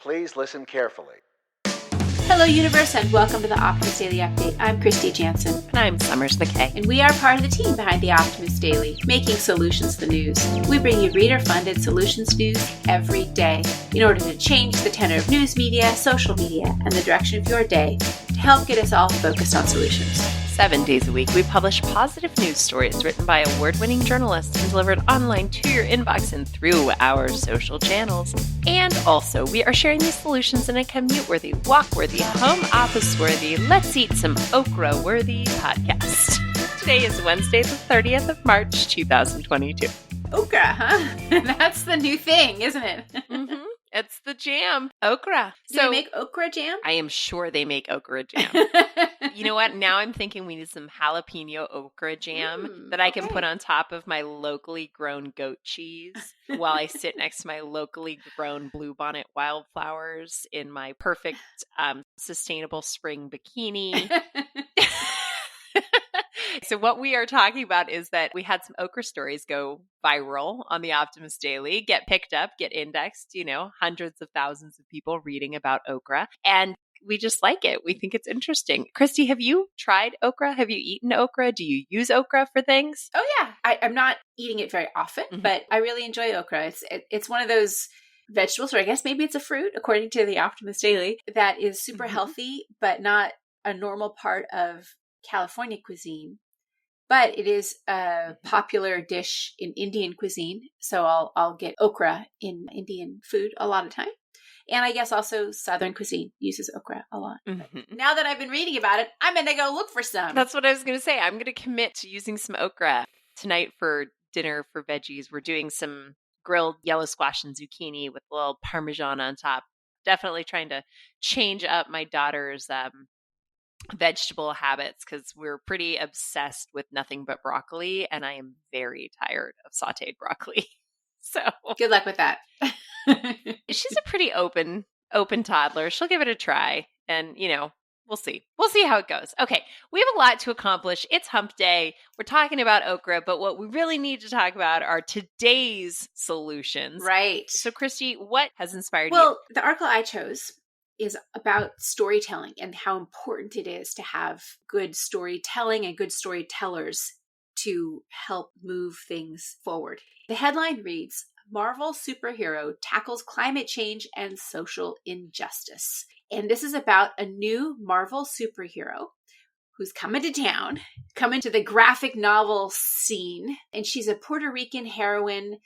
Please listen carefully. Hello, universe, and welcome to the Optimist Daily Update. I'm Kristy Jansen. And I'm Summers McKay. And we are part of the team behind the Optimist Daily, making solutions the news. We bring you reader-funded solutions news every day in order to change the tenor of news media, social media, and the direction of your day to help get us all focused on solutions. 7 days a week, we publish positive news stories written by award-winning journalists and delivered online to your inbox and through our social channels. And also, we are sharing these solutions in a commute-worthy, walk-worthy, home office-worthy, let's eat some okra-worthy podcast. Today is Wednesday, the 30th of March, 2022. Okra, huh? That's the new thing, isn't it? Mm-hmm. It's the jam. Okra. Do they make okra jam? I am sure they make okra jam. You know what? Now I'm thinking we need some jalapeno okra jam that I can put on top of my locally grown goat cheese while I sit next to my locally grown bluebonnet wildflowers in my perfect sustainable spring bikini. So what we are talking about is that we had some okra stories go viral on the Optimist Daily, get picked up, get indexed, hundreds of thousands of people reading about okra. And we just like it. We think it's interesting. Kristy, have you tried okra? Have you eaten okra? Do you use okra for things? Oh, yeah. I'm not eating it very often, but I really enjoy okra. It's one of those vegetables, or I guess maybe it's a fruit, according to the Optimist Daily, that is super healthy, but not a normal part of California cuisine. But it is a popular dish in Indian cuisine. So I'll get okra in Indian food a lot of time. And I guess also Southern cuisine uses okra a lot. Mm-hmm. Now that I've been reading about it, I'm going to go look for some. That's what I was going to say. I'm going to commit to using some okra tonight for dinner for veggies. We're doing some grilled yellow squash and zucchini with a little Parmesan on top. Definitely trying to change up my daughter's vegetable habits because we're pretty obsessed with nothing but broccoli, and I am very tired of sauteed broccoli. So good luck with that. She's a pretty open toddler. She'll give it a try, and we'll see how it goes. Okay, we have a lot to accomplish. It's hump day. We're talking about okra, but what we really need to talk about are today's solutions. Right. So Kristy, what has inspired you? Well, the article I chose is about storytelling and how important it is to have good storytelling and good storytellers to help move things forward. The headline reads, Marvel superhero tackles climate change and social injustice. And this is about a new Marvel superhero who's coming to town, coming to the graphic novel scene. And she's a Puerto Rican heroine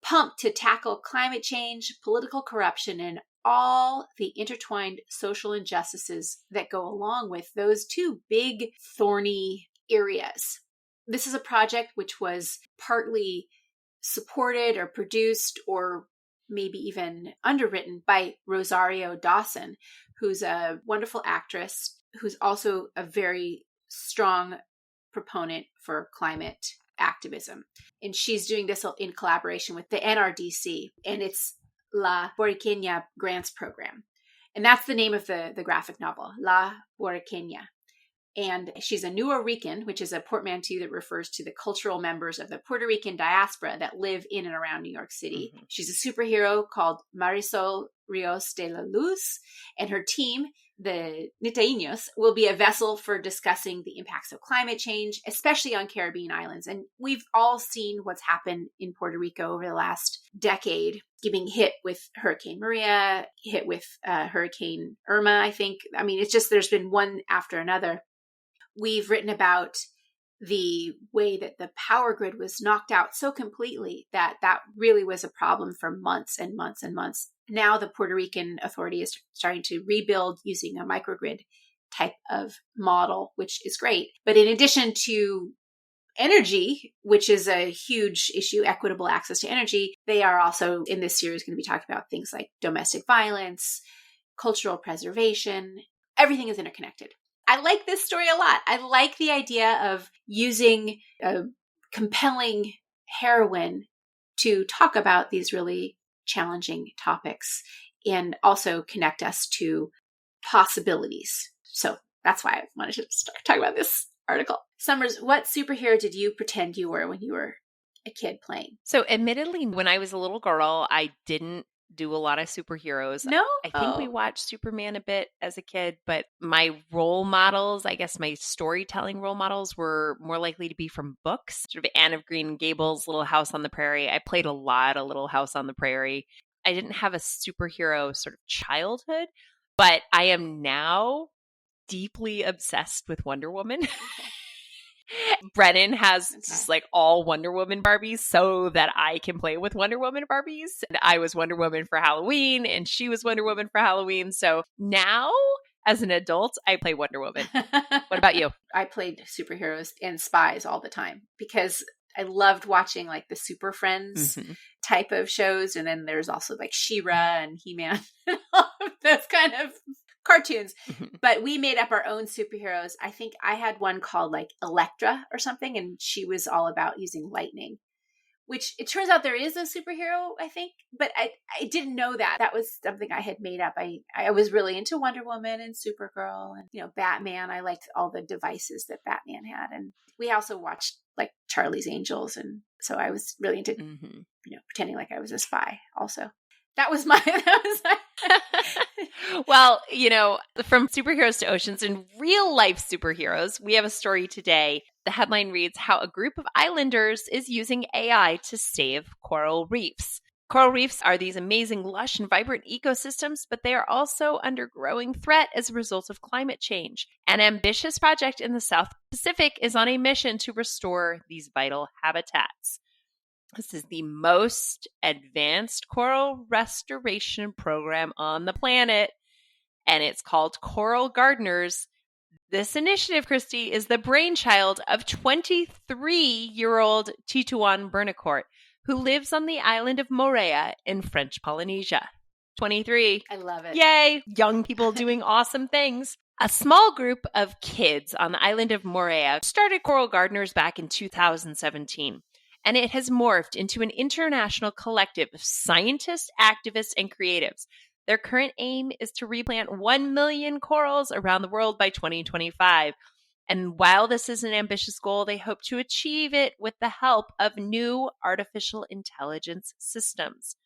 pumped to tackle climate change, political corruption, and all the intertwined social injustices that go along with those two big, thorny areas. This is a project which was partly supported or produced or maybe even underwritten by Rosario Dawson, who's a wonderful actress, who's also a very strong proponent for climate activism. And she's doing this in collaboration with the NRDC, and it's La Boricua Grants Program. And that's the name of the graphic novel, La Boricua. And she's a Nuyorican, which is a portmanteau that refers to the cultural members of the Puerto Rican diaspora that live in and around New York City. Mm-hmm. She's a superhero called Marisol Rios de la Luz, and her team, the Nitaínos, will be a vessel for discussing the impacts of climate change, especially on Caribbean islands. And we've all seen what's happened in Puerto Rico over the last decade, being hit with Hurricane Maria, hit with Hurricane Irma, I think. I mean, it's just there's been one after another. We've written about the way that the power grid was knocked out so completely that really was a problem for months and months and months. Now the Puerto Rican Authority is starting to rebuild using a microgrid type of model, which is great. But in addition to energy, which is a huge issue, equitable access to energy, they are also in this series going to be talking about things like domestic violence, cultural preservation. Everything is interconnected. I like this story a lot. I like the idea of using a compelling heroine to talk about these really challenging topics and also connect us to possibilities. So that's why I wanted to start talking about this article. Summers, what superhero did you pretend you were when you were a kid playing? So admittedly, when I was a little girl, I didn't do a lot of superheroes. No? I think we Oh. watched Superman a bit as a kid, but my role models, I guess my storytelling role models, were more likely to be from books. Sort of Anne of Green Gables, Little House on the Prairie. I played a lot of Little House on the Prairie. I didn't have a superhero sort of childhood, but I am now deeply obsessed with Wonder Woman. Brennan has just like all Wonder Woman Barbies so that I can play with Wonder Woman Barbies. And I was Wonder Woman for Halloween and she was Wonder Woman for Halloween. So now as an adult, I play Wonder Woman. What about you? I played superheroes and spies all the time because I loved watching like the Super Friends type of shows. And then there's also like She-Ra and He-Man and all of those kind of cartoons. But we made up our own superheroes. I think I had one called like Elektra or something, and she was all about using lightning, which it turns out there is a superhero, I think, but I didn't know that. That was something I had made up. I was really into Wonder Woman and Supergirl and, you know, Batman. I liked all the devices that Batman had. And we also watched like Charlie's Angels. And so I was really into, you know, pretending like I was a spy also. That was my Well, you know, from superheroes to oceans and real life superheroes, we have a story today. The headline reads, How a Group of Islanders is Using AI to Save Coral Reefs. Coral reefs are these amazing, lush, and vibrant ecosystems, but they are also under growing threat as a result of climate change. An ambitious project in the South Pacific is on a mission to restore these vital habitats. This is the most advanced coral restoration program on the planet, and it's called Coral Gardeners. This initiative, Kristy, is the brainchild of 23-year-old Tituan Bernacourt, who lives on the island of Moorea in French Polynesia. 23. I love it. Yay! Young people doing awesome things. A small group of kids on the island of Moorea started Coral Gardeners back in 2017. And it has morphed into an international collective of scientists, activists, and creatives. Their current aim is to replant 1 million corals around the world by 2025. And while this is an ambitious goal, they hope to achieve it with the help of new artificial intelligence systems.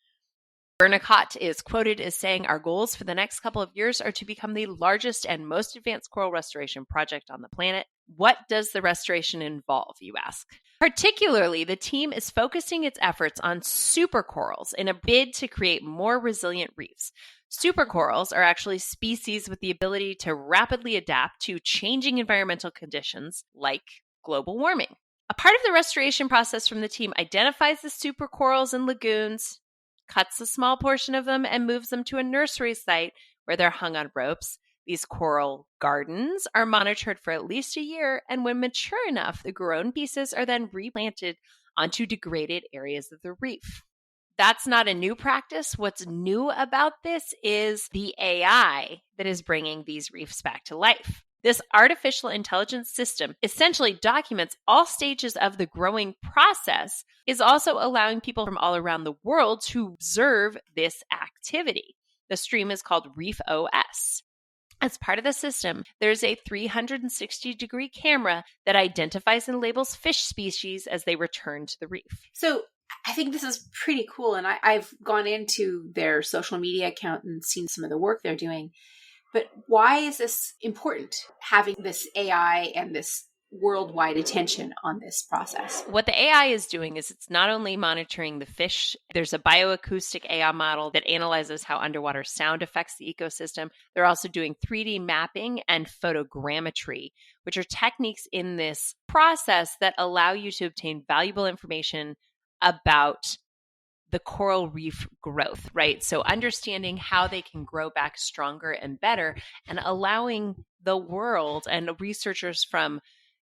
Bernacourt is quoted as saying, Our goals for the next couple of years are to become the largest and most advanced coral restoration project on the planet. What does the restoration involve, you ask? Particularly, the team is focusing its efforts on supercorals in a bid to create more resilient reefs. Supercorals are actually species with the ability to rapidly adapt to changing environmental conditions like global warming. A part of the restoration process from the team identifies the supercorals in lagoons, cuts a small portion of them, and moves them to a nursery site where they're hung on ropes. These coral gardens are monitored for at least a year, and when mature enough, the grown pieces are then replanted onto degraded areas of the reef. That's not a new practice. What's new about this is the AI that is bringing these reefs back to life. This artificial intelligence system essentially documents all stages of the growing process, is also allowing people from all around the world to observe this activity. The stream is called Reef OS. As part of the system, there's a 360-degree camera that identifies and labels fish species as they return to the reef. So I think this is pretty cool. And I've gone into their social media account and seen some of the work they're doing. But why is this important, having this AI and this worldwide attention on this process? What the AI is doing is it's not only monitoring the fish. There's a bioacoustic AI model that analyzes how underwater sound affects the ecosystem. They're also doing 3D mapping and photogrammetry, which are techniques in this process that allow you to obtain valuable information about the coral reef growth, right? So understanding how they can grow back stronger and better, and allowing the world and researchers from,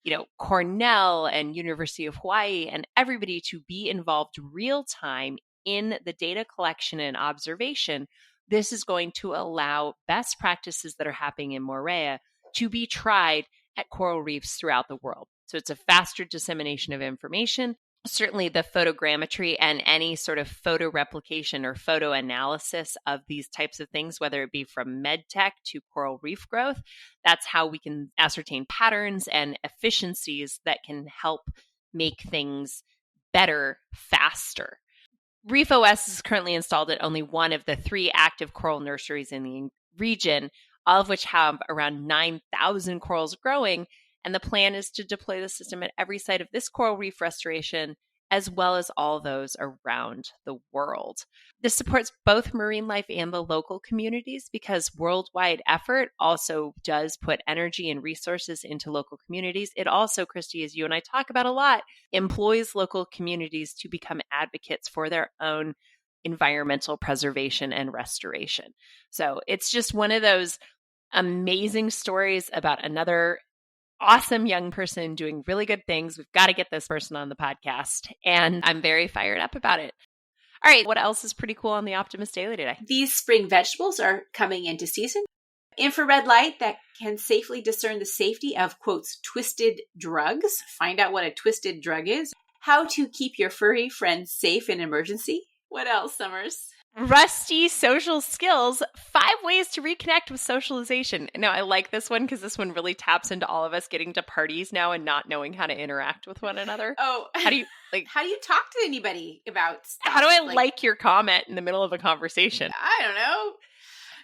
you know, Cornell and University of Hawaii and everybody to be involved real time in the data collection and observation. This is going to allow best practices that are happening in Moorea to be tried at coral reefs throughout the world. So it's a faster dissemination of information. Certainly the photogrammetry and any sort of photo replication or photo analysis of these types of things, whether it be from med tech to coral reef growth, that's how we can ascertain patterns and efficiencies that can help make things better faster. Reef OS is currently installed at only one of the 3 active coral nurseries in the region, all of which have around 9,000 corals growing. And the plan is to deploy the system at every site of this coral reef restoration, as well as all those around the world. This supports both marine life and the local communities because worldwide effort also does put energy and resources into local communities. It also, Kristy, as you and I talk about a lot, employs local communities to become advocates for their own environmental preservation and restoration. So it's just one of those amazing stories about another awesome young person doing really good things. We've got to get this person on the podcast, and I'm very fired up about it. All right, what else is pretty cool on the Optimist Daily today? These spring vegetables are coming into season. Infrared light that can safely discern the safety of, quotes, twisted drugs. Find out what a twisted drug is. How to keep your furry friends safe in emergency. What else, Summers? Rusty social skills, 5 ways to reconnect with socialization. Now, I like this one because this one really taps into all of us getting to parties now and not knowing how to interact with one another. Oh, how do you talk to anybody about stuff? How do I like your comment in the middle of a conversation? I don't know.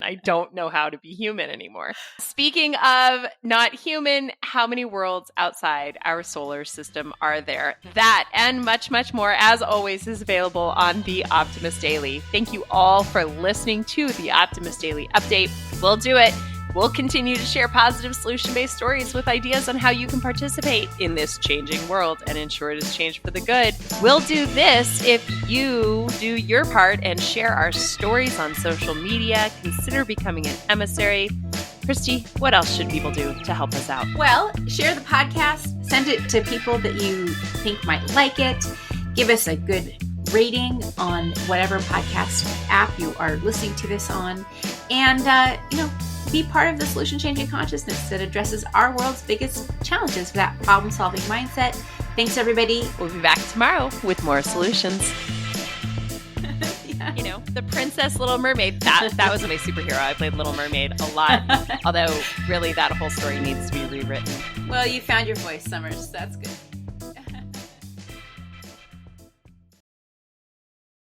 I don't know how to be human anymore. Speaking of not human, how many worlds outside our solar system are there? That and much, much more, as always, is available on the Optimist Daily. Thank you all for listening to the Optimist Daily Update. We'll do it. We'll continue to share positive solution-based stories with ideas on how you can participate in this changing world and ensure it is changed for the good. We'll do this if you do your part and share our stories on social media. Consider becoming an emissary. Kristy, what else should people do to help us out? Well, share the podcast. Send it to people that you think might like it. Give us a good rating on whatever podcast app you are listening to this on. And, be part of the solution-changing consciousness that addresses our world's biggest challenges with that problem-solving mindset. Thanks, everybody. We'll be back tomorrow with more solutions. Yeah. The Princess Little Mermaid. That was my superhero. I played Little Mermaid a lot. Although, really, that whole story needs to be rewritten. Well, you found your voice, Summers. That's good.